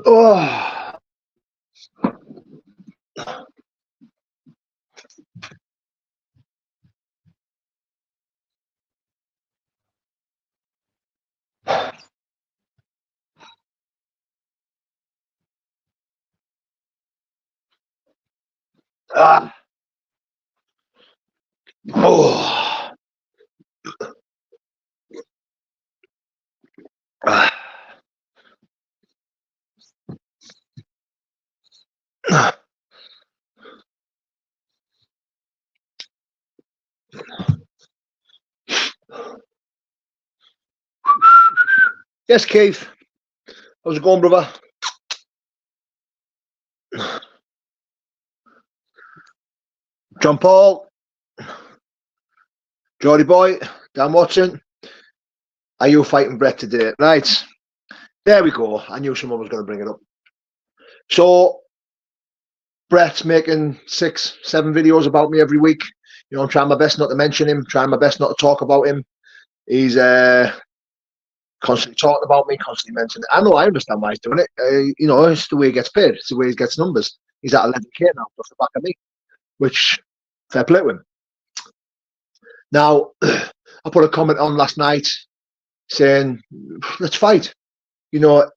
Oh. Ah. Oh. Ah. Yes, Keith. How's it going, brother? John Paul, Geordie Boy, Dan Watson. Are you fighting Brett today? Right. There we go. I knew someone was going to bring it up. So, Brett's making 6, 7 videos about me every week. You know, I'm trying my best not to mention him, trying my best not to talk about him. He's constantly talking about me, constantly mentioning it. I know, I understand why he's doing it. You know, it's the way he gets paid. It's the way he gets numbers. He's at 11K now off the back of me, which, fair play to him. Now, I put a comment on last night saying, let's fight. You know,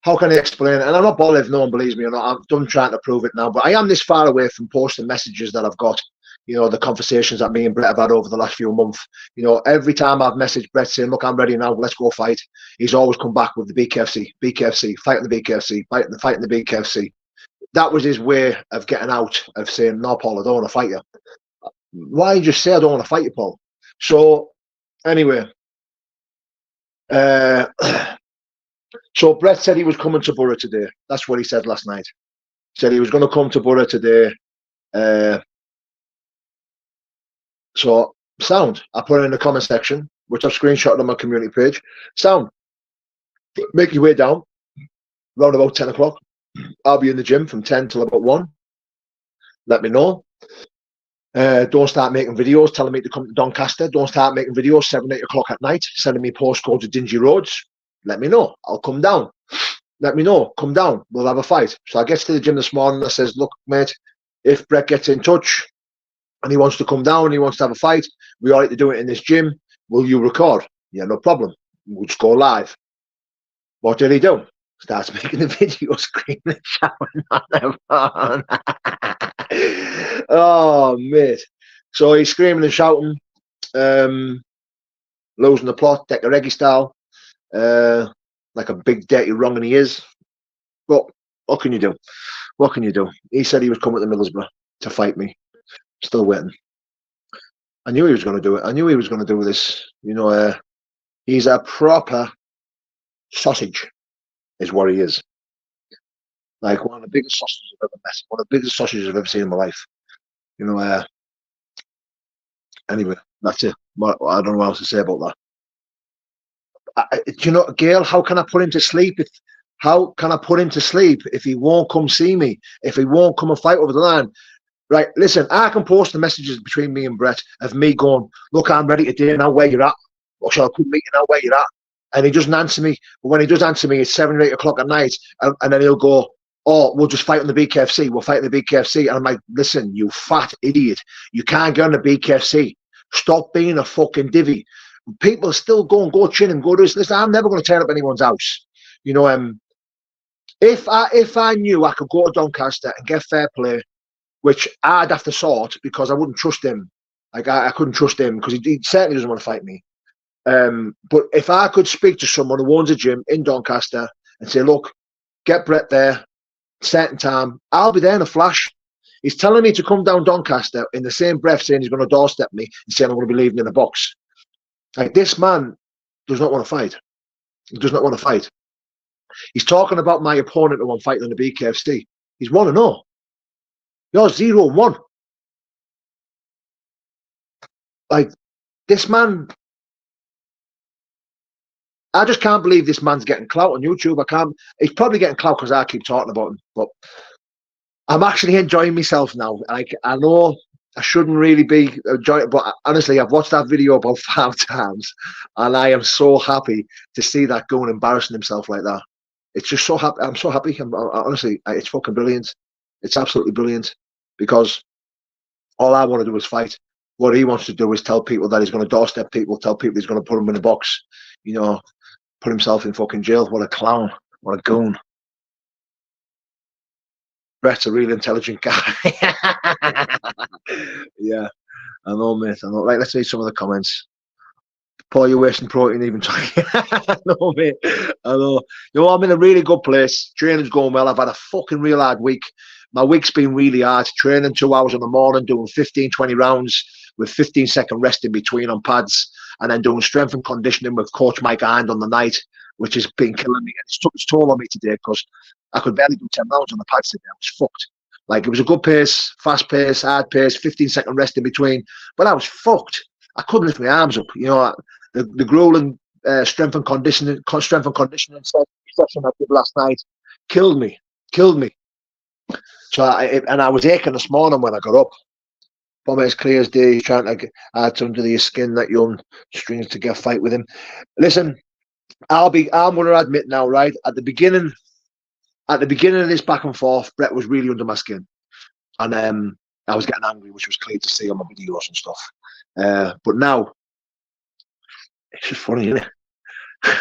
how can I explain it? And I'm not bothered if no one believes me or not. I'm done trying to prove it now. But I am this far away from posting messages that I've got, you know, the conversations that me and Brett have had over the last few months. You know, every time I've messaged Brett saying, look, I'm ready now, let's go fight, he's always come back with the BKFC, fighting the BKFC, fighting the BKFC. That was his way of getting out, of saying, no, Paul, I don't want to fight you. Why you just say I don't want to fight you, Paul? So, anyway, so Brett said he was coming to Borough today. That's what he said last night. Said he was going to come to Borough today. So, sound. I put it in the comment section, which I've screenshotted on my community page. Sound. Make your way down. Around about 10 o'clock. I'll be in the gym from 10 till about 1. Let me know. Don't start making videos telling me to come to Doncaster. Don't start making videos 7, 8 o'clock at night, sending me postcodes of dingy roads. Let me know. I'll come down. Let me know. Come down. We'll have a fight. So I get to the gym this morning. I says, look, mate, if Brett gets in touch and he wants to come down, he wants to have a fight, we all right to do it in this gym. Will you record? Yeah, no problem. We'll just go live. What did he do? Starts making the video, screaming and shouting on the phone. Oh, mate. So he's screaming and shouting, losing the plot, Decker Reggie style, like a big dirty wrong, and he is. But what can you do? What can you do? He said he was coming to Middlesbrough to fight me. Still waiting. I knew he was going to do it. I knew he was going to do this. You know, he's a proper sausage, is what he is. Like one of the biggest sausages I've ever met. One of the biggest sausages I've ever seen in my life. You know, anyway, that's it. I don't know what else to say about that. Do you know, Gail, how can I put him to sleep? How can I put him to sleep if he won't come see me? If he won't come and fight over the line? Right, listen, I can post the messages between me and Brett of me going, look, I'm ready today now, where you're at. Or shall I come meet you now, where you're at? And he doesn't answer me. But when he does answer me, it's 7 or 8 o'clock at night. And then he'll go, oh, we'll just fight on the BKFC. We'll fight on the BKFC. And I'm like, listen, you fat idiot. You can't get on the BKFC. Stop being a fucking divvy. People still go chin and go to this. Listen, I'm never going to turn up anyone's house. You know, if I knew I could go to Doncaster and get fair play, which I'd have to sort because I wouldn't trust him. Like I couldn't trust him because he certainly doesn't want to fight me. But if I could speak to someone who owns a gym in Doncaster and say, look, get Brett there, certain time, I'll be there in a flash. He's telling me to come down Doncaster in the same breath saying he's going to doorstep me and saying I'm going to be leaving in a box. Like, this man does not want to fight. He does not want to fight. He's talking about my opponent who I'm fighting on the BKFC. He's 1-0. You're 0-1. Like, this man, I just can't believe this man's getting clout on YouTube. He's probably getting clout because I keep talking about him, but I'm actually enjoying myself now. Like, I know I shouldn't really be enjoying it, but honestly, I've watched that video about 5 times and I am so happy to see that going embarrassing himself like that. it's just so happy. I'm so happy. Honestly, it's fucking brilliant. It's absolutely brilliant because all I want to do is fight. What he wants to do is tell people that he's going to doorstep people, tell people he's going to put them in a box, you know, put himself in fucking jail. What a clown. What a goon. Brett's a really intelligent guy. Yeah, I know, mate. I know. Right, let's read some of the comments. Paul, you're wasting protein even talking. I know, mate. I know. You know, I'm in a really good place. Training's going well. I've had a fucking real hard week. My week's been really hard. Training 2 hours in the morning, doing 15, 20 rounds with 15-second rest in between on pads, and then doing strength and conditioning with Coach Mike Hind on the night, which has been killing me. It's took its toll on me today because I could barely do 10 rounds on the pads today. I was fucked. Like, it was a good pace, fast pace, hard pace, 15-second rest in between, but I was fucked. I couldn't lift my arms up. You know, the grueling strength and conditioning session I did last night killed me. So I was aching this morning when I got up. But it's clear as day. He's trying to add under the skin that young strings to get a fight with him. Listen, I'm going to admit now, right? At the beginning of this back and forth, Brett was really under my skin, and I was getting angry, which was clear to see on my videos and stuff. But now it's just funny, isn't it?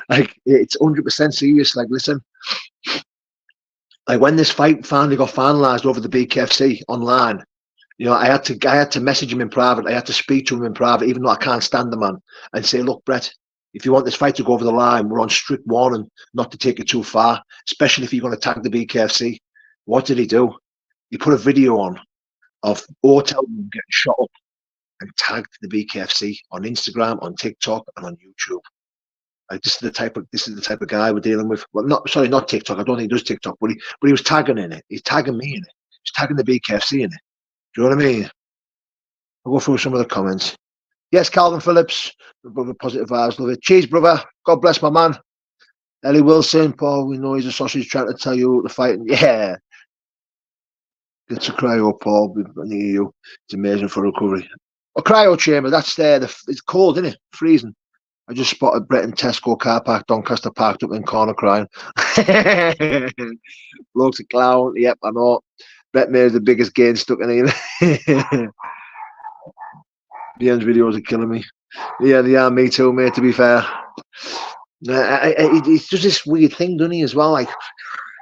Like, it's 100% serious. Like, listen, like when this fight finally got finalized over the BKFC online, you know, I had to message him in private. I had to speak to him in private, even though I can't stand the man, and say, look, Brett, if you want this fight to go over the line, we're on strict warning not to take it too far, especially if you're going to tag the BKFC. What did he do? He put a video on of hotel room getting shot up and tagged the BKFC on Instagram, on TikTok, and on YouTube. Like, this is the type of guy we're dealing with. Well, not TikTok. I don't think he does TikTok, but he was tagging in it. He's tagging me in it. He's tagging the BKFC in it. Do you know what I mean? I'll go through some of the comments. Yes, Calvin Phillips, brother, positive vibes, love it. Cheese, brother. God bless my man. Ellie Wilson, Paul, we know he's a sausage trying to tell you the fighting. Yeah. It's a cryo, Paul. Near you. It's amazing for recovery. A cryo chamber, that's there. It's cold, isn't it? Freezing. I just spotted Brett in Tesco car park, Doncaster, parked up in corner crying. Bloke's a clown. Yep, I know. Brett made the biggest gain stuck in here. The end videos are killing me. Yeah, they are. Me too, mate, to be fair. It's just this weird thing, doesn't he, as well? Like,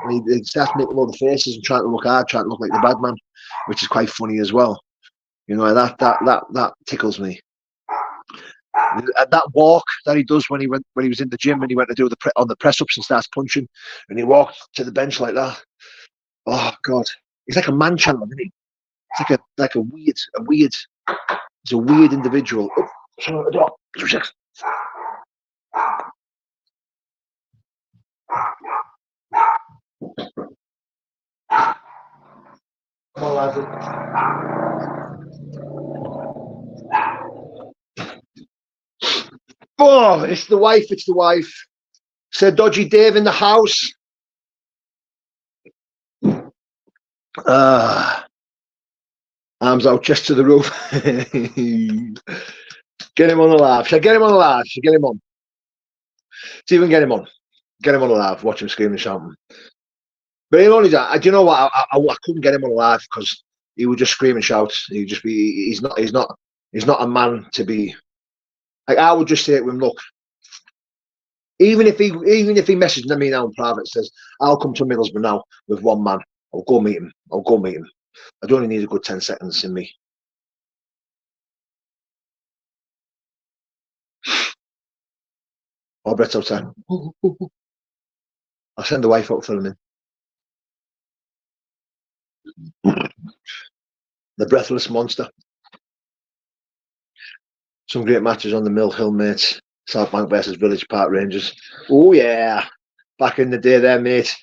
I mean, he starts making all the faces and trying to look hard, trying to look like the bad man, which is quite funny as well. You know, that tickles me. That walk that he does when he was in the gym and he went to do on the press ups and starts punching, and he walked to the bench like that. Oh God, he's like a man chandler, isn't he? It's like a weird. He's a weird individual. Oh, oh, it's the wife. Said Dodgy Dave in the house. Arms out, chest to the roof. Get him on the live. Should I get him on the live? Should I get him on? Stephen, get him on. Get him on the live. Watch him screaming and shouting. But he'll only do you know what? I couldn't get him on the live because he would just scream and shout. He'd just be. He's not a man to be. Like, I would just say to him, look. Even if he messaged me now in private, says, I'll come to Middlesbrough now with one man. I'll go meet him. I don't only need a good 10 seconds in me. Oh, Brett's outside. I'll send the wife out filming. The breathless monster. Some great matches on the Mill Hill, mates. South Bank versus Village Park Rangers. Oh yeah, back in the day there, mate.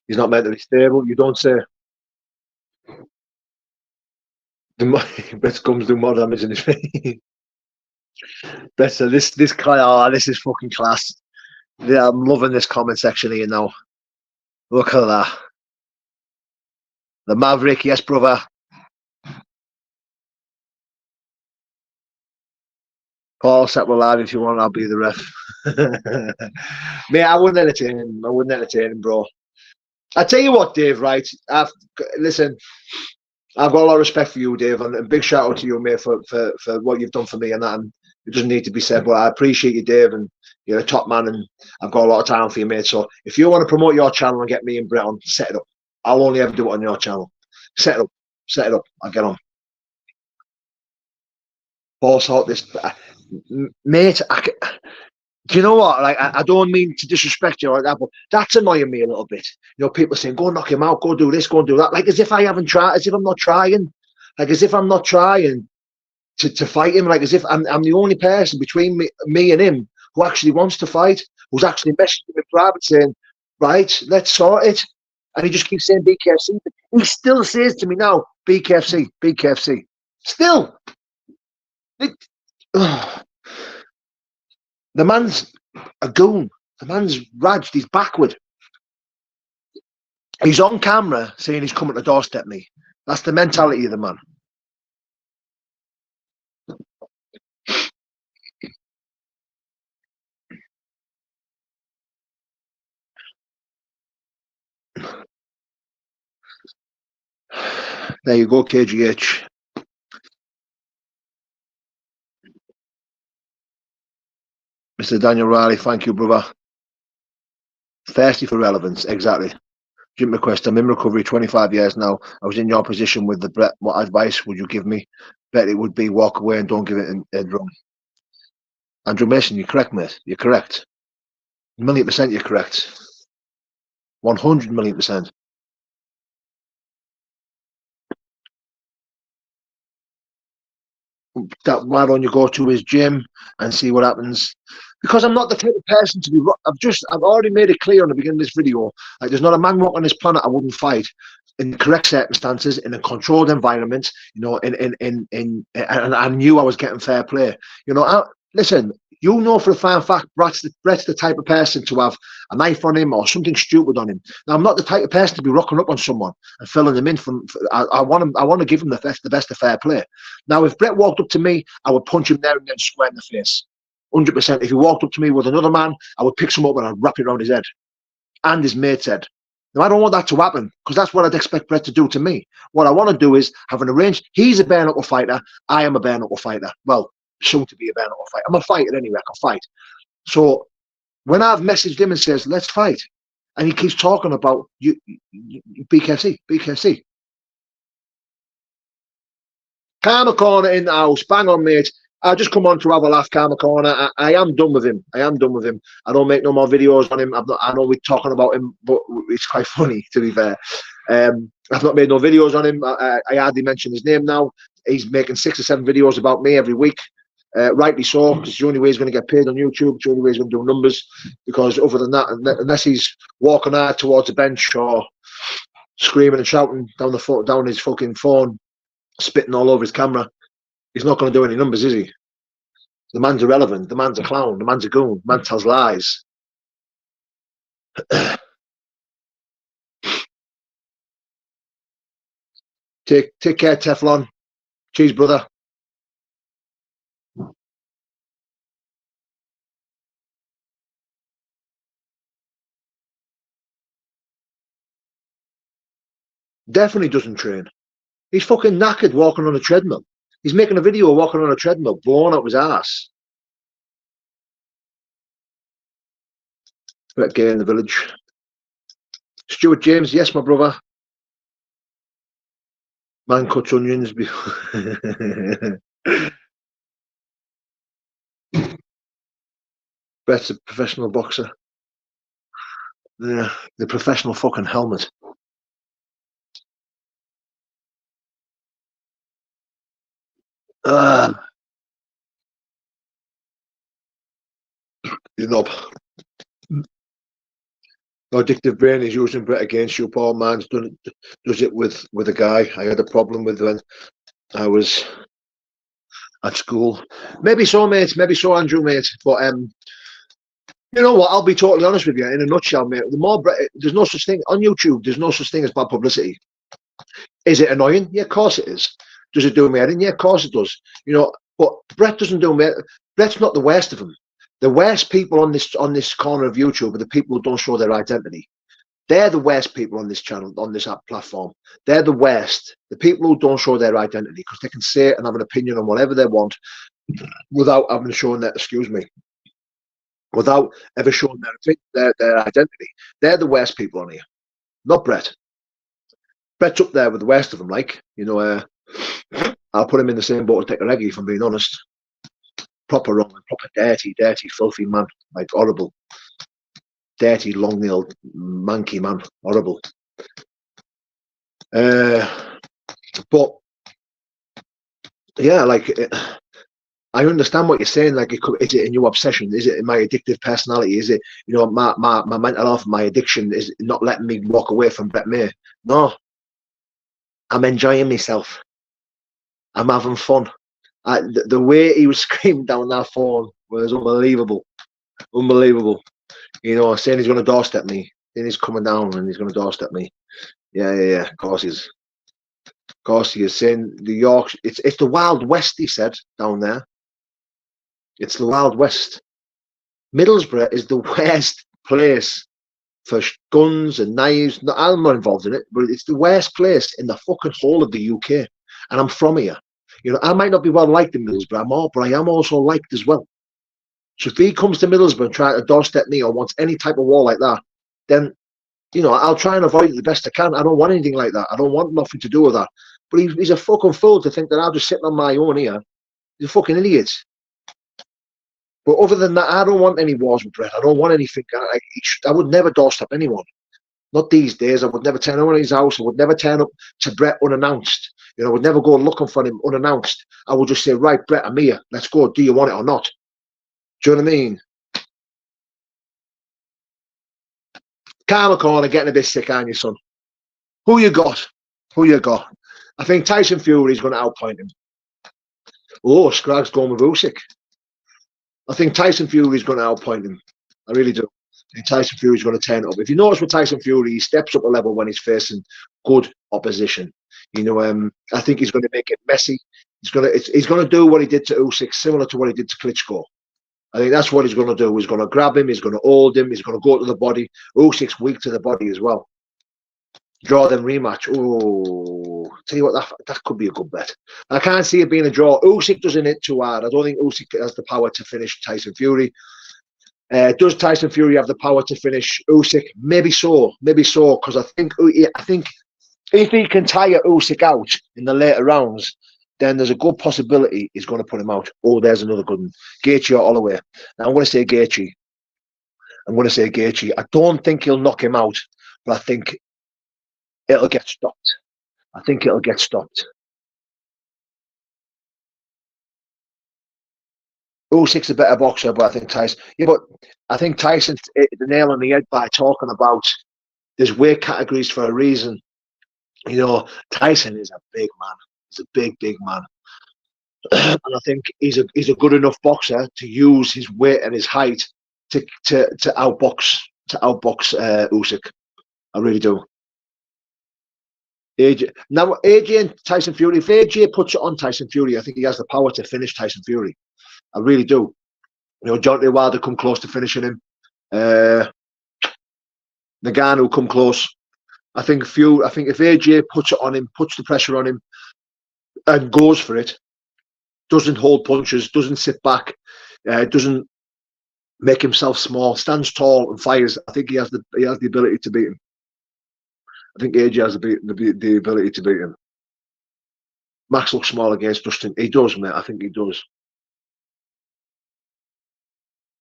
He's not meant to be stable. You don't say. Brett comes do more damage in his face. Better this guy. Oh, this is fucking class. Yeah, I'm loving this comment section here now. Look at that. The Maverick, yes, brother. Paul set we're live. If you want, I'll be the ref. Mate, I wouldn't entertain him. I wouldn't entertain him, bro. I tell you what, Dave. Right? Listen. I've got a lot of respect for you, Dave, and a big shout out to you, mate, for what you've done for me and that. And it doesn't need to be said, but I appreciate you, Dave, and you're a top man, and I've got a lot of time for you, mate. So if you want to promote your channel and get me and Brett on, set it up. I'll only ever do it on your channel. Set it up. Set it up. I'll get on. Boss out this, mate. Do you know what? Like, I don't mean to disrespect you like that, but that's annoying me a little bit. You know, people saying, "Go knock him out, go do this, go and do that," like as if I haven't tried, as if I'm not trying, like as if I'm not trying to fight him, like as if I'm the only person between me and him who actually wants to fight, who's actually messaging me private saying, "Right, let's sort it," and he just keeps saying BKFC. He still says to me now, "BKFC, BKFC." Still, the man's a goon. The man's raged. He's backward. He's on camera saying he's coming to doorstep me. That's the mentality of the man. There you go, KGH. Mr. Daniel Riley, thank you, brother. Thirsty for relevance, exactly. Jim McQuest, I'm in recovery 25 years now. I was in your position with the Brett. What advice would you give me? Bet it would be walk away and don't give it a drum. Andrew Mason, you're correct, mate. You're correct. 1,000,000% you're correct. 100,000,000%. That why don't you go to his gym and see what happens? Because I'm not the type of person to be. I've already made it clear in the beginning of this video. Like, there's not a man walking on this planet I wouldn't fight in the correct circumstances, in a controlled environment. You know, and I knew I was getting fair play. You know, listen. You know for a fine fact, Brett's the type of person to have a knife on him or something stupid on him. Now, I'm not the type of person to be rocking up on someone and filling them in. I want to give him the best of fair play. Now, if Brett walked up to me, I would punch him there and then square in the face. 100%. If he walked up to me with another man, I would pick some up and I'd wrap it around his head and his mate's head. Now, I don't want that to happen because that's what I'd expect Brett to do to me. What I want to do is have an arranged. He's a bare knuckle fighter. I am a bare knuckle fighter. Well, soon to be a bare knuckle fighter. I'm a fighter anyway. I can fight. So when I've messaged him and says, let's fight, and he keeps talking about you BKFC, BKFC. Karma Corner in the house. Bang on, mate. I just come on to have a laugh, Karma Corner. I am done with him. I am done with him. I don't make no more videos on him. I know we're talking about him, but it's quite funny, to be fair. I've not made no videos on him. I hardly mention his name now. He's making 6 or 7 videos about me every week. Rightly so, because it's the only way he's going to get paid on YouTube. It's the only way he's going to do numbers. Because other than that, unless he's walking out towards the bench or screaming and shouting down his fucking phone, spitting all over his camera, he's not going to do any numbers, is he? The man's irrelevant. The man's a clown. The man's a goon. The man tells lies. Take care, Teflon. Cheers, brother. Definitely doesn't train. He's fucking knackered walking on a treadmill. He's making a video walking on a treadmill, blowing up his ass. Brett Gay in the village. Stuart James, yes, my brother. Man cuts onions. Brett's a professional boxer. Yeah, the professional fucking helmet. You know, addictive brain is using Brett against you. Paul Man's does it with a guy I had a problem with when I was at school. Maybe so, mate. Maybe so, Andrew, mate. But you know what? I'll be totally honest with you. In a nutshell, mate. The more there's no such thing on YouTube. There's no such thing as bad publicity. Is it annoying? Yeah, of course it is. Does it do me head in? Yeah, of course it does. You know, but Brett doesn't do me. Brett's not the worst of them. The worst people on this corner of YouTube are the people who don't show their identity. They're the worst people on this channel, on this app platform. They're the worst. The people who don't show their identity because they can say it and have an opinion on whatever they want without having shown that. Excuse me. Without ever showing their identity. They're the worst people on here. Not Brett. Brett's up there with the worst of them. Like, you know, I'll put him in the same boat as Dick Reggie, if I'm being honest. Proper wrong, proper dirty, filthy man. Like, horrible. Dirty, long-nailed, manky man. Horrible. But, yeah, like, I understand what you're saying. Like, is it a new obsession? Is it my addictive personality? Is it, you know, my mental health, my addiction is not letting me walk away from Brett May? No. I'm enjoying myself. I'm having fun. The way he was screaming down that phone was unbelievable. Unbelievable. You know, saying he's going to doorstep me. Then he's coming down and he's going to doorstep me. Yeah. Of course he is. Of course he is. Saying the York, it's the Wild West, he said, down there. It's the Wild West. Middlesbrough is the worst place for guns and knives. No, I'm not involved in it, but it's the worst place in the fucking whole of the UK. And I'm from here. You know, I might not be well liked in Middlesbrough, but I am also liked as well. So if he comes to Middlesbrough and tries to doorstep me or wants any type of war like that, then, you know, I'll try and avoid it the best I can. I don't want anything like that. I don't want nothing to do with that. But he's a fucking fool to think that I'll just sit on my own here. He's a fucking idiot. But other than that, I don't want any wars with Brett. I don't want anything. I would never doorstep anyone. Not these days. I would never turn up at his house. I would never turn up to Brett unannounced. You know, I would never go looking for him unannounced. I would just say, right, Brett, I'm here. Let's go. Do you want it or not? Do you know what I mean? Karma Corner getting a bit sick, aren't you, son? Who you got? Who you got? I think Tyson Fury's going to outpoint him. Oh, Scrag's going with Usyk. I think Tyson Fury's going to outpoint him. I really do. I think Tyson Fury's going to turn it up. If you notice with Tyson Fury, he steps up a level when he's facing good opposition. You know, I think he's going to make it messy. He's going to do what he did to Usyk, similar to what he did to Klitschko. I think that's what he's going to do. He's going to grab him. He's going to hold him. He's going to go to the body. Usyk's weak to the body as well. Draw them rematch. Oh, tell you what, that could be a good bet. I can't see it being a draw. Usyk doesn't hit too hard. I don't think Usyk has the power to finish Tyson Fury. Does Tyson Fury have the power to finish Usyk? Maybe so. Maybe so. Because I think if he can tire Usyk out in the later rounds, then there's a good possibility he's going to put him out. Oh, there's another good one. Gaethje or Holloway. Now I'm going to say Gaethje. I don't think he'll knock him out, but I think it'll get stopped. Usyk's a better boxer, but I think Tyson. Yeah, but I think Tyson's hit the nail on the head by talking about there's weight categories for a reason. You know, Tyson is a big man. He's a big man, and I think he's a good enough boxer to use his weight and his height to outbox Usyk. I really do. AJ and Tyson Fury. If AJ puts it on Tyson Fury, I think he has the power to finish Tyson Fury. I really do. You know, Deontay Wilder come close to finishing him. Nagano come close. I think if AJ puts it on him, puts the pressure on him, and goes for it, doesn't hold punches, doesn't sit back, doesn't make himself small, stands tall and fires, I think he has the ability to beat him. I think AJ has the ability to beat him. Max looks small against Dustin. He does, mate. I think he does.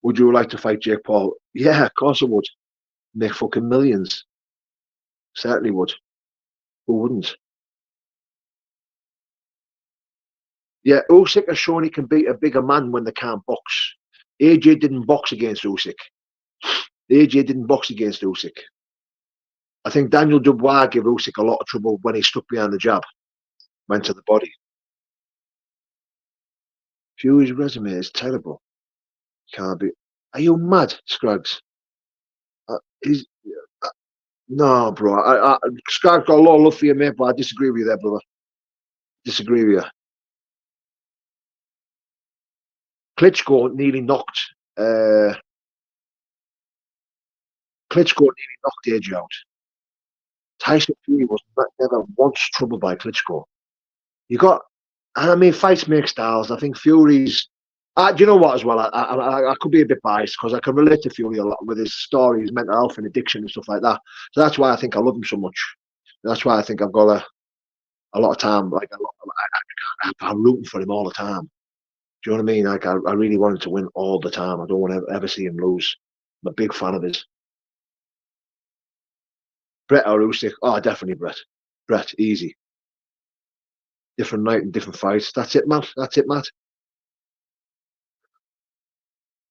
Would you like to fight Jake Paul? Yeah, of course I would. Make fucking millions. Certainly would. Who wouldn't? Yeah, Usyk has shown he can beat a bigger man when they can't box. AJ didn't box against Usyk. I think Daniel Dubois gave Usyk a lot of trouble when he stuck behind the jab. Went to the body. Fury's resume is terrible. Can't be. Are you mad, Scruggs? No, bro. Scruggs got a lot of love for you, mate, but I disagree with you there, brother. Disagree with you. Klitschko nearly knocked uh, AJ out. Tyson Fury was never once troubled by Klitschko. You got, I mean, fights make styles. I think Fury's. Do you know what? As well, I could be a bit biased because I can relate to Fury a lot with his stories, mental health and addiction and stuff like that. So that's why I think I love him so much. That's why I think I've got a lot of time. Like I'm rooting for him all the time. Do you know what I mean? Like I really want him to win all the time. I don't want to ever see him lose. I'm a big fan of his. Brett or Usyk? Oh, definitely Brett. Brett, easy. Different night and different fights. That's it, Matt. That's it, Matt.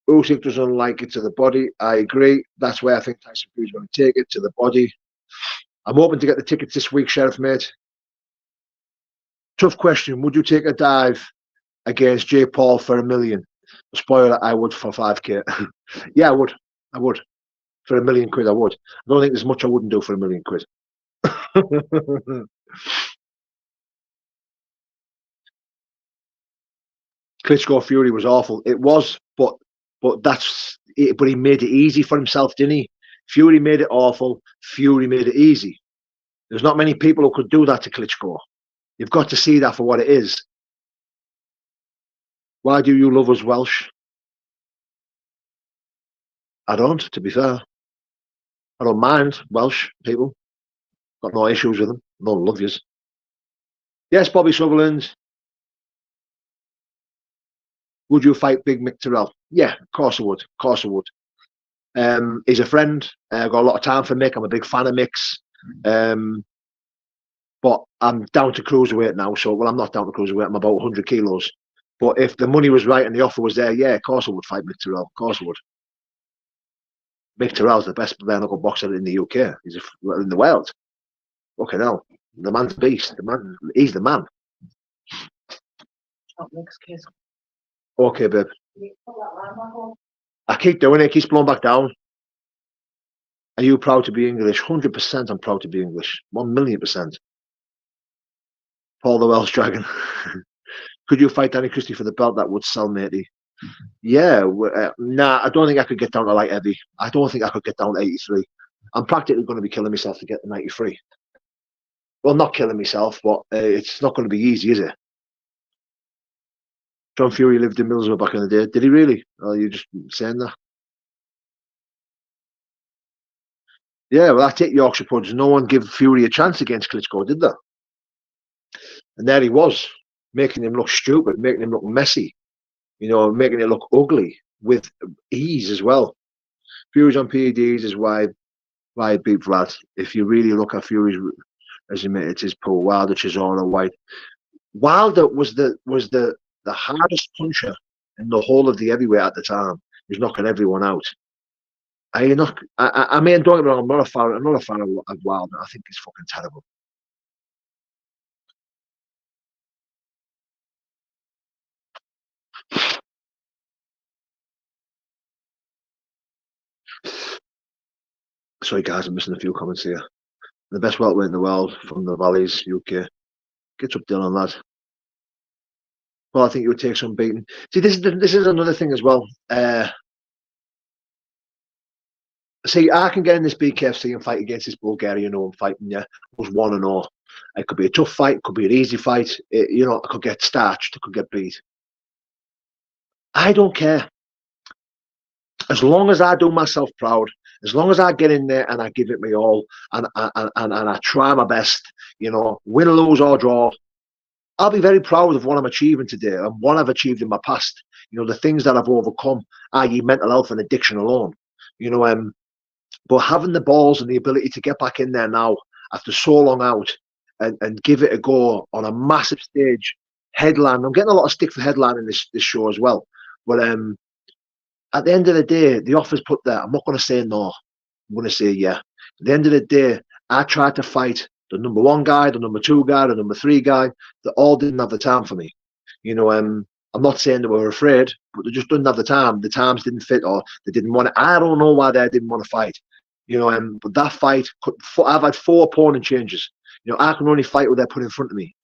Usyk doesn't like it to the body. I agree. That's where I think Tyson Fury's going to take it to the body. I'm hoping to get the tickets this week, Sheriff mate. Tough question. Would you take a dive against Jake Paul for $1 million? Spoiler, I would for 5k. Yeah, I would. I would. For £1 million, I would. I don't think there's much I wouldn't do for £1 million. Klitschko Fury was awful. It was, but that's it, but he made it easy for himself, didn't he? Fury made it awful. Fury made it easy. There's not many people who could do that to Klitschko. You've got to see that for what it is. Why do you love us Welsh? I don't, to be fair. I don't mind Welsh people. Got no issues with them. No love yous. Yes, Bobby Sutherland. Would you fight Big Mick Terrell? Yeah, of course I would. Of course I would. He's a friend. I've got a lot of time for Mick. I'm a big fan of Mick's. But I'm down to cruiserweight now. So, well, I'm not down to cruiserweight. I'm about 100 kilos. But if the money was right and the offer was there, yeah, of course I would fight Mick Terrell. Of course I would. Mick Terrell's the best bare knuckle boxer in the UK. He's in the world. Fucking hell. The man's a beast. He's the man. Okay, babe. I keep doing it. It keeps blowing back down. Are you proud to be English? 100% I'm proud to be English. 1,000,000%. Paul the Welsh Dragon. Could you fight Danny Christie for the belt? That would sell, matey. Yeah. Nah, I don't think I could get down to light heavy. I don't think I could get down to 83. I'm practically going to be killing myself to get to 93. Well, not killing myself, but it's not going to be easy, is it? John Fury lived in Middlesbrough back in the day. Did he really? Or are you just saying that? Yeah, well, that's it, Yorkshire Puds. No one gave Fury a chance against Klitschko, did they? And there he was, making him look stupid, making him look messy, making it look ugly with ease as well. Fury's on PEDs is why I beat Vlad. If you really look at Fury's resume, it is poor. Wilder, Chisora, White. Wilder was the hardest puncher in the whole of the heavyweight at the time. He was knocking everyone out. I mean, don't get me wrong. I'm not a fan of Wilder. I think he's fucking terrible. Sorry, guys, I'm missing a few comments here. The best welterweight in the world from the Valleys, UK. Get up, Dylan, lad. Well, I think you would take some beating. See, this is another thing as well. See, I can get in this BKFC and fight against this Bulgarian who I'm fighting. Yeah, was 1-0. It could be a tough fight. It could be an easy fight. I could get starched. I could get beat. I don't care. As long as I do myself proud, as long as I get in there and I give it my all, and I try my best, win, lose or draw, I'll be very proud of what I'm achieving today and what I've achieved in my past. The things that I've overcome, i.e., mental health and addiction alone. But having the balls and the ability to get back in there now after so long out and give it a go on a massive stage, headline. I'm getting a lot of stick for headlining this show as well. But at the end of the day, the offer's put there. I'm not going to say no. I'm going to say yeah. At the end of the day, I tried to fight the number 1 guy, the number 2 guy, the number 3 guy. They all didn't have the time for me. I'm not saying they were afraid, but they just didn't have the time. The times didn't fit, or they didn't want to. I don't know why they didn't want to fight. But that fight, I've had 4 opponent changes. I can only fight what they're put in front of me.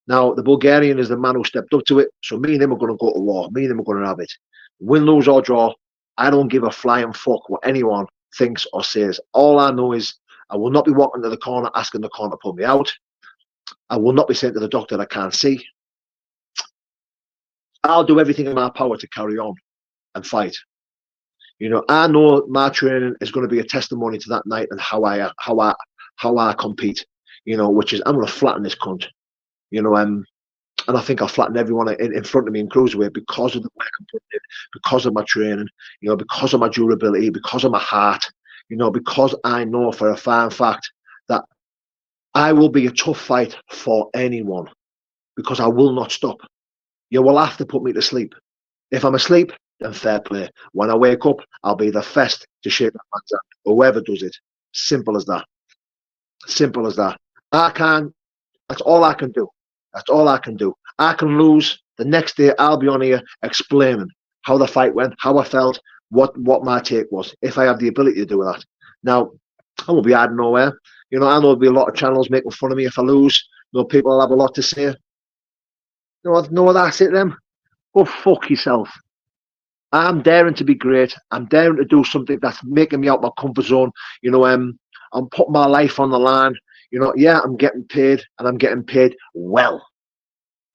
Now, the Bulgarian is the man who stepped up to it. So me and him are going to go to war. Me and him are going to have it. Win, lose, or draw. I don't give a flying fuck what anyone thinks or says. All I know is I will not be walking to the corner asking the corner to pull me out. I will not be saying to the doctor that I can't see. I'll do everything in my power to carry on and fight. You know, I know my training is going to be a testimony to that night and how I compete. You know, which is I'm going to flatten this cunt. You know, and I think I'll flatten everyone in front of me in cruiserweight because of the work I'm putting in, because of my training, you know, because of my durability, because of my heart, you know, because I know for a fine fact that I will be a tough fight for anyone because I will not stop. You will have to put me to sleep. If I'm asleep, then fair play. When I wake up, I'll be the first to shake that man's hand, whoever does it. Simple as that. Simple as that. That's all I can do. That's all I can do. I can lose. The next day, I'll be on here explaining how the fight went, how I felt, what my take was, if I have the ability to do that. Now, I won't be hiding nowhere. You know, I know there'll be a lot of channels making fun of me if I lose. You know, people will have a lot to say. You know what that's it then? Go fuck yourself. I'm daring to be great. I'm daring to do something that's making me out my comfort zone. You know, I'm putting my life on the line. You know, yeah, I'm getting paid, and I'm getting paid well.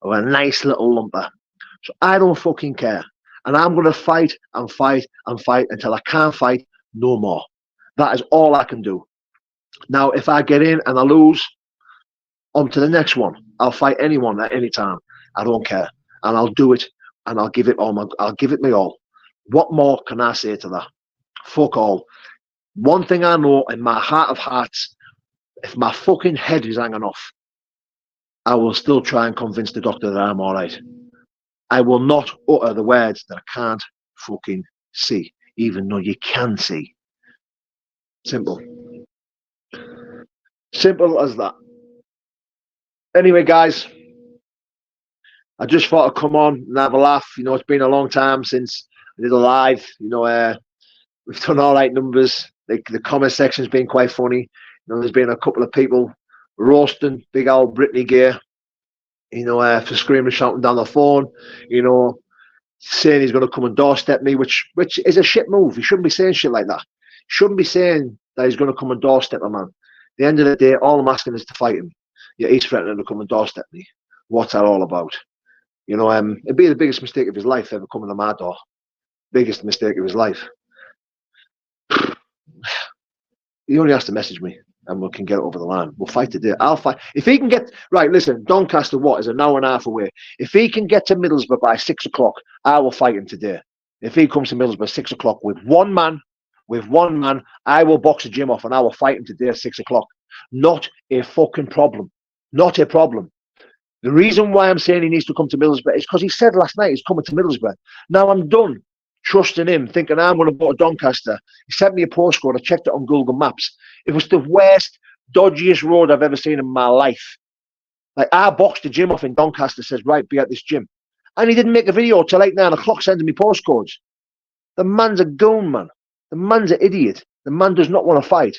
Or a nice little lumper. So I don't fucking care. And I'm going to fight and fight and fight until I can't fight no more. That is all I can do. Now, if I get in and I lose, on to the next one. I'll fight anyone at any time. I don't care. And I'll do it, and I'll give it all. I'll give it my all. What more can I say to that? Fuck all. One thing I know in my heart of hearts, if my fucking head is hanging off, I will still try and convince the doctor that I'm all right. I will not utter the words that I can't fucking see, even though you can see. Simple. Simple as that. Anyway, guys, I just thought I'd come on and have a laugh. You know, it's been a long time since I did a live. You know, we've done all right numbers. The comment section's been quite funny. You know, there's been a couple of people roasting big old Brittany Gear, you know, for screaming, shouting down the phone, you know, saying he's going to come and doorstep me, which is a shit move. He shouldn't be saying shit like that. He shouldn't be saying that he's going to come and doorstep a man. At the end of the day, all I'm asking is to fight him. Yeah, he's threatening to come and doorstep me. What's that all about? You know, it'd be the biggest mistake of his life ever coming to my door. Biggest mistake of his life. He only has to message me and we can get it over the line. We'll fight today. I'll fight. If he can get, right, listen, Doncaster, what, is an hour and a half away. If he can get to Middlesbrough by 6 o'clock, I will fight him today. If he comes to Middlesbrough 6 o'clock with one man, I will box the gym off and I will fight him today at 6 o'clock. Not a fucking problem. Not a problem. The reason why I'm saying he needs to come to Middlesbrough is because he said last night he's coming to Middlesbrough. Now I'm done trusting him, thinking I'm going to go to Doncaster. He sent me a postcode. I checked it on Google Maps. It was the worst, dodgiest road I've ever seen in my life. Like, I boxed the gym off in Doncaster, says, right, be at this gym. And he didn't make a video till like 9 o'clock sending me postcodes. The man's a goon, man. The man's an idiot. The man does not want to fight.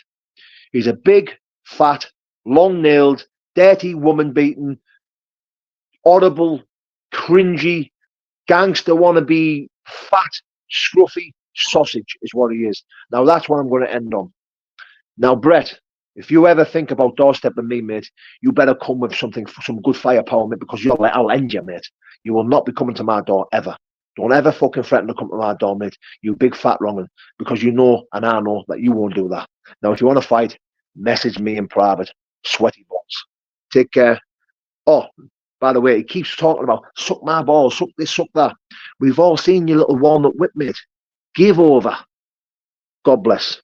He's a big, fat, long-nailed, dirty, woman-beaten, audible, cringy, gangster wannabe, fat, scruffy sausage is what he is. Now that's what I'm going to end on. Now, Brett, if you ever think about doorstepping me, mate, you better come with something, some good firepower, mate, because I'll end you, mate. You will not be coming to my door ever. Don't ever fucking threaten to come to my door, mate. You big fat wrong'un, because you know and I know that you won't do that. Now, if you want to fight, message me in private. Sweaty balls. Take care. Oh, by the way, he keeps talking about suck my balls, suck this, suck that. We've all seen your little walnut whip, mate. Give over. God bless.